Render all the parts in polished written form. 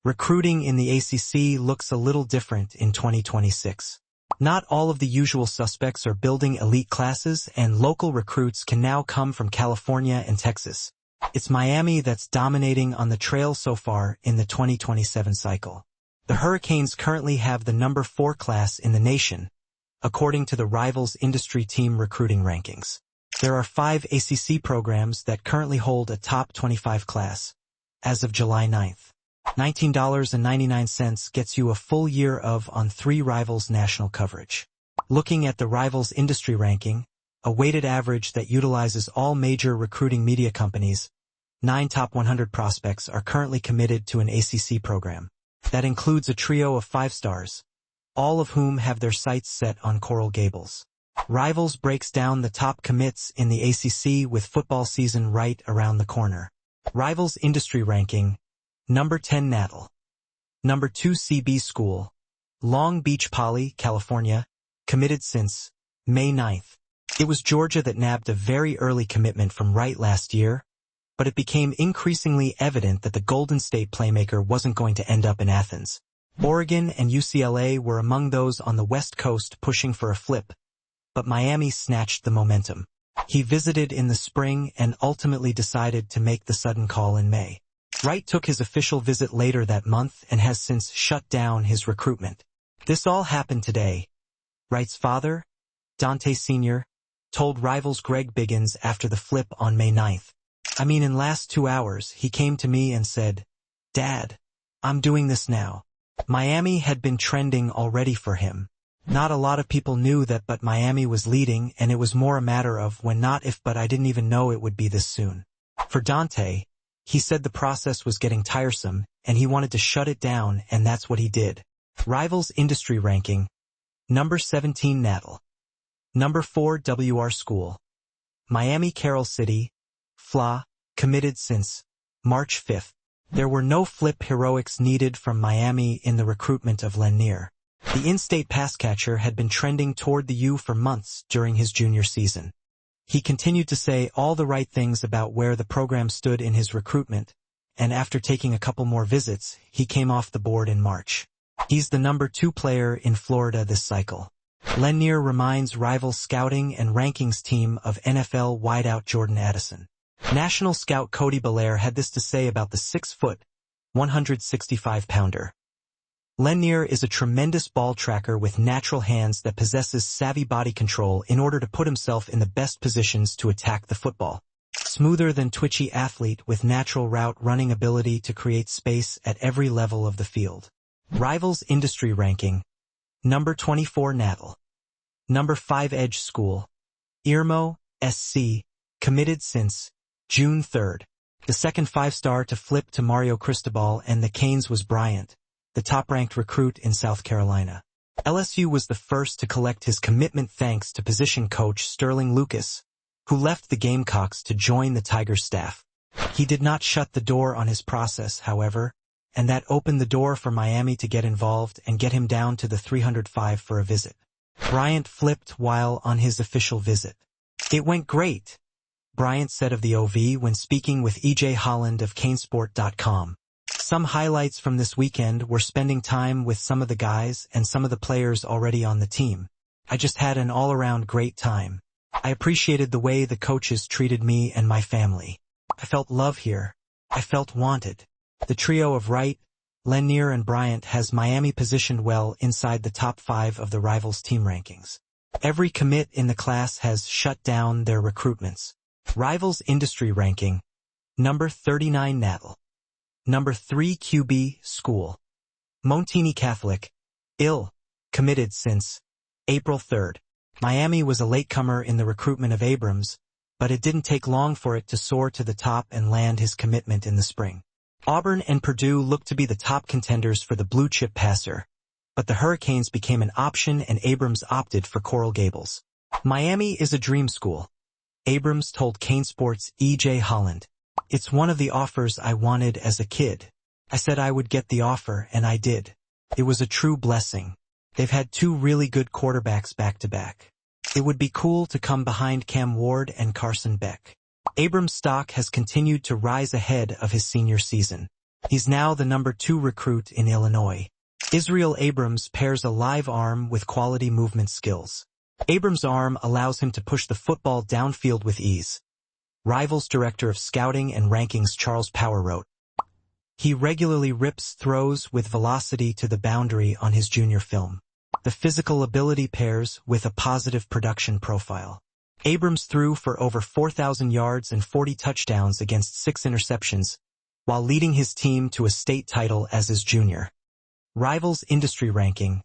Recruiting in the ACC looks a little different in 2026. Not all of the usual suspects are building elite classes, and local recruits can now come from California and Texas. It's Miami that's dominating on the trail so far in the 2027 cycle. The Hurricanes currently have the number 4 class in the nation, according to the Rivals industry team recruiting rankings. There are 5 ACC programs that currently hold a top 25 class. As of July 9th, $19.99 gets you a full year of on 3 Rivals national coverage. Looking at the Rivals industry ranking, a weighted average that utilizes all major recruiting media companies, 9 top 100 prospects are currently committed to an ACC program. That includes a trio of 5 stars, all of whom have their sights set on Coral Gables. Rivals breaks down the top commits in the ACC with football season right around the corner. Rivals industry ranking, number 10 Natal. Number 2 CB School, Long Beach Poly, California, committed since May 9th. It was Georgia that nabbed a very early commitment from Wright last year, but it became increasingly evident that the Golden State playmaker wasn't going to end up in Athens. Oregon and UCLA were among those on the West Coast pushing for a flip, but Miami snatched the momentum. He visited in the spring and ultimately decided to make the sudden call in May. Wright took his official visit later that month and has since shut down his recruitment. This all happened today. Wright's father, Dante Sr., told Rivals Greg Biggins after the flip on May 9th. In last 2 hours, he came to me and said, "Dad, I'm doing this now." Miami had been trending already for him. Not a lot of people knew that, but Miami was leading, and it was more a matter of when, not if, but I didn't even know it would be this soon. For Dante, he said the process was getting tiresome, and he wanted to shut it down, and that's what he did. Rivals industry ranking, number 17 Natal. Number 4 WR School, Miami Carroll City, FLA, committed since March 5th. There were no flip heroics needed from Miami in the recruitment of Lanier. The in-state pass catcher had been trending toward the U for months during his junior season. He continued to say all the right things about where the program stood in his recruitment, and after taking a couple more visits, he came off the board in March. He's the number 2 player in Florida this cycle. Lanier reminds Rivals scouting and rankings team of NFL wideout Jordan Addison. National scout Cody Belair had this to say about the 6-foot, 165-pounder. Lanier is a tremendous ball tracker with natural hands that possesses savvy body control in order to put himself in the best positions to attack the football. Smoother than twitchy athlete with natural route running ability to create space at every level of the field. Rivals industry ranking, number 24 Natal. Number 5 Edge School, Irmo, SC, committed since June 3rd. The second 5-star to flip to Mario Cristobal and the Canes was Bryant, the top-ranked recruit in South Carolina. LSU was the first to collect his commitment thanks to position coach Sterling Lucas, who left the Gamecocks to join the Tigers staff. He did not shut the door on his process, however, and that opened the door for Miami to get involved and get him down to the 305 for a visit. Bryant flipped while on his official visit. "It went great," Bryant said of the OV when speaking with EJ Holland of Canesport.com. "Some highlights from this weekend were spending time with some of the guys and some of the players already on the team. I just had an all-around great time. I appreciated the way the coaches treated me and my family. I felt love here. I felt wanted." The trio of Wright, Lanier and Bryant has Miami positioned well inside the top 5 of the Rivals team rankings. Every commit in the class has shut down their recruitments. Rivals industry ranking, number 39 Natal. Number 3 QB School, Montini Catholic, IL, committed since April 3rd. Miami was a latecomer in the recruitment of Abrams, but it didn't take long for it to soar to the top and land his commitment in the spring. Auburn and Purdue looked to be the top contenders for the blue-chip passer, but the Hurricanes became an option and Abrams opted for Coral Gables. "Miami is a dream school," Abrams told Canesport's EJ Holland. "It's one of the offers I wanted as a kid. I said I would get the offer, and I did. It was a true blessing. They've had 2 really good quarterbacks back-to-back. It would be cool to come behind Cam Ward and Carson Beck." Abrams' stock has continued to rise ahead of his senior season. He's now the number 2 recruit in Illinois. Israel Abrams pairs a live arm with quality movement skills. Abrams' arm allows him to push the football downfield with ease. Rivals Director of Scouting and Rankings Charles Power wrote, "He regularly rips throws with velocity to the boundary on his junior film. The physical ability pairs with a positive production profile." Abrams threw for over 4,000 yards and 40 touchdowns against 6 interceptions, while leading his team to a state title as his junior. Rivals Industry Ranking.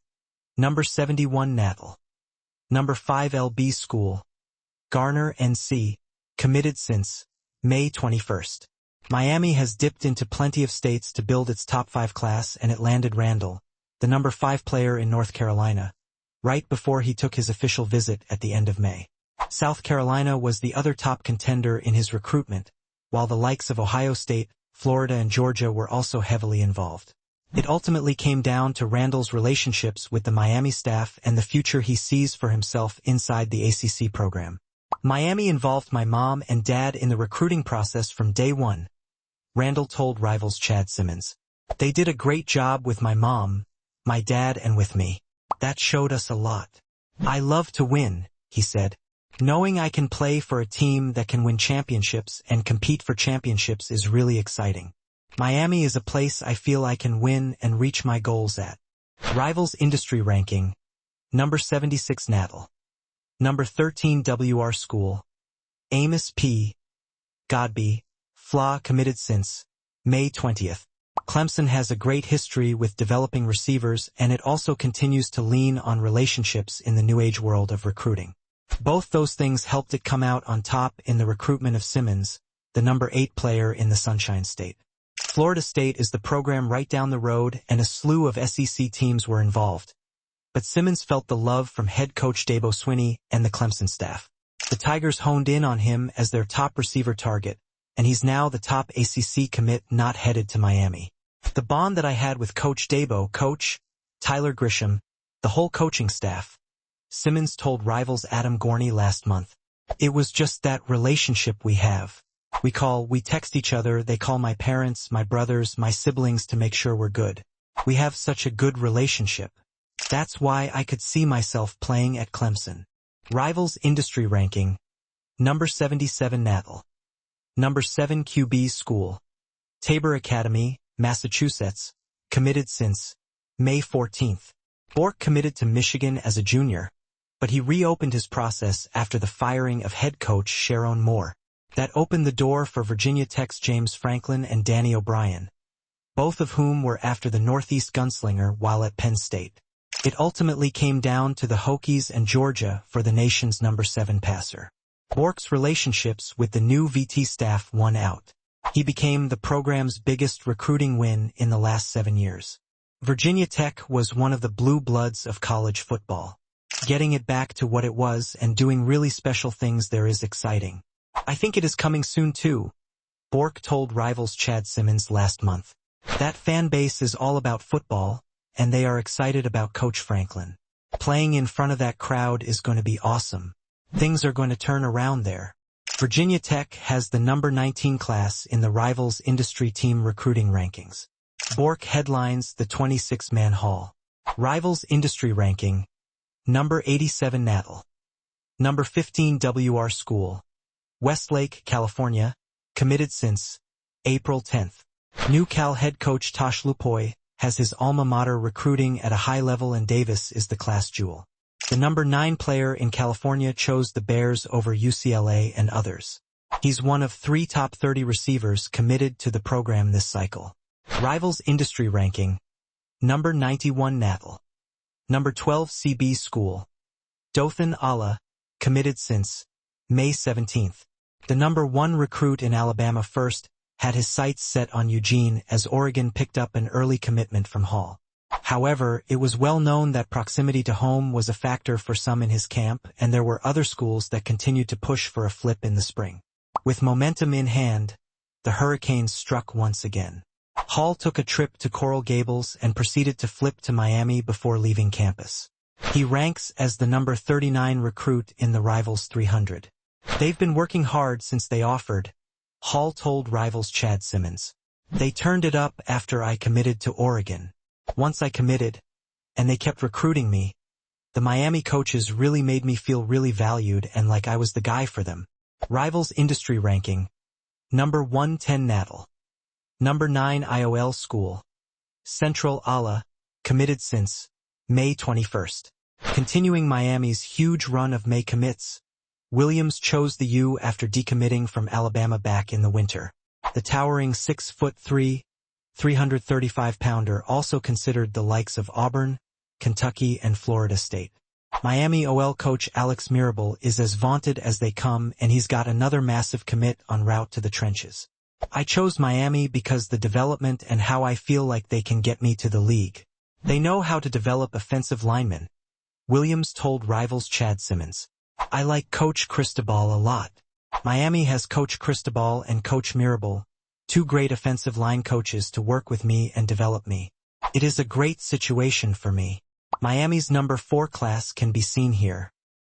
Number 71 Natal. Number 5 LB School. Garner, NC. Committed since May 21st. Miami has dipped into plenty of states to build its top 5 class, and it landed Randall, the number 5 player in North Carolina, right before he took his official visit at the end of May. South Carolina was the other top contender in his recruitment, while the likes of Ohio State, Florida, and Georgia were also heavily involved. It ultimately came down to Randall's relationships with the Miami staff and the future he sees for himself inside the ACC program. "Miami involved my mom and dad in the recruiting process from day one," Randall told Rivals Chad Simmons. "They did a great job with my mom, my dad, and with me. That showed us a lot. I love to win," he said. "Knowing I can play for a team that can win championships and compete for championships is really exciting. Miami is a place I feel I can win and reach my goals at." Rivals Industry Ranking. Number 76 Natal. Number 13 WR School. Amos P. Godby, FLA committed since May 20th. Clemson has a great history with developing receivers, and it also continues to lean on relationships in the new age world of recruiting. Both those things helped it come out on top in the recruitment of Simmons, the number 8 player in the Sunshine State. Florida State is the program right down the road, and a slew of SEC teams were involved. But Simmons felt the love from head coach Dabo Swinney and the Clemson staff. The Tigers honed in on him as their top receiver target, and he's now the top ACC commit not headed to Miami. "The bond that I had with Coach Dabo, Coach Tyler Grisham, the whole coaching staff," Simmons told Rivals Adam Gorney last month. "It was just that relationship we have. We text each other, they call my parents, my brothers, my siblings to make sure we're good. We have such a good relationship. That's why I could see myself playing at Clemson." Rivals Industry Ranking. Number 77 Natal. Number 7 QB School. Tabor Academy, Massachusetts. Committed since May 14th. Bork committed to Michigan as a junior, but he reopened his process after the firing of head coach Sharon Moore. That opened the door for Virginia Tech's James Franklin and Danny O'Brien, both of whom were after the Northeast gunslinger while at Penn State. It ultimately came down to the Hokies and Georgia for the nation's number 7 passer. Bork's relationships with the new VT staff won out. He became the program's biggest recruiting win in the last 7 years. Virginia Tech was one of the blue bloods of college football. Getting it back to what it was and doing really special things there is exciting. "I think it is coming soon too," Bork told Rivals Chad Simmons last month. "That fan base is all about football, and they are excited about Coach Franklin. Playing in front of that crowd is going to be awesome. Things are going to turn around there." Virginia Tech has the number 19 class in the Rivals Industry Team Recruiting Rankings. Bork headlines the 26-man haul. Rivals Industry Ranking. Number 87 Natal. Number 15 WR School. Westlake, California. Committed since April 10th. New Cal head coach Tosh Lupoy has his alma mater recruiting at a high level, and Davis is the class jewel. The number 9 player in California chose the Bears over UCLA and others. He's one of 3 top 30 receivers committed to the program this cycle. Rivals Industry Ranking. Number 91 Natal. Number 12 CB School. Dothan, Allah. Committed since May 17th. The number 1 recruit in Alabama first had his sights set on Eugene as Oregon picked up an early commitment from Hall. However, it was well known that proximity to home was a factor for some in his camp, and there were other schools that continued to push for a flip in the spring. With momentum in hand, the Hurricanes struck once again. Hall took a trip to Coral Gables and proceeded to flip to Miami before leaving campus. He ranks as the number 39 recruit in the Rivals 300. "They've been working hard since they offered," Hall told Rivals Chad Simmons. They turned it up after I committed to Oregon. Once I committed, and they kept recruiting me, the Miami coaches really made me feel really valued and like I was the guy for them. Rivals industry ranking. Number 110 Natal. Number 9 IOL School. Central Ala, committed since May 21st. Continuing Miami's huge run of May commits, Williams chose the U after decommitting from Alabama back in the winter. The towering 6'3", 335-pounder also considered the likes of Auburn, Kentucky, and Florida State. Miami OL coach Alex Mirabal is as vaunted as they come, and he's got another massive commit en route to the trenches. I chose Miami because the development and how I feel like they can get me to the league. They know how to develop offensive linemen, Williams told Rivals Chad Simmons. I like Coach Cristobal a lot. Miami has Coach Cristobal and Coach Mirabal, two great offensive line coaches to work with me and develop me. It is a great situation for me. Miami's number 4 class can be seen here.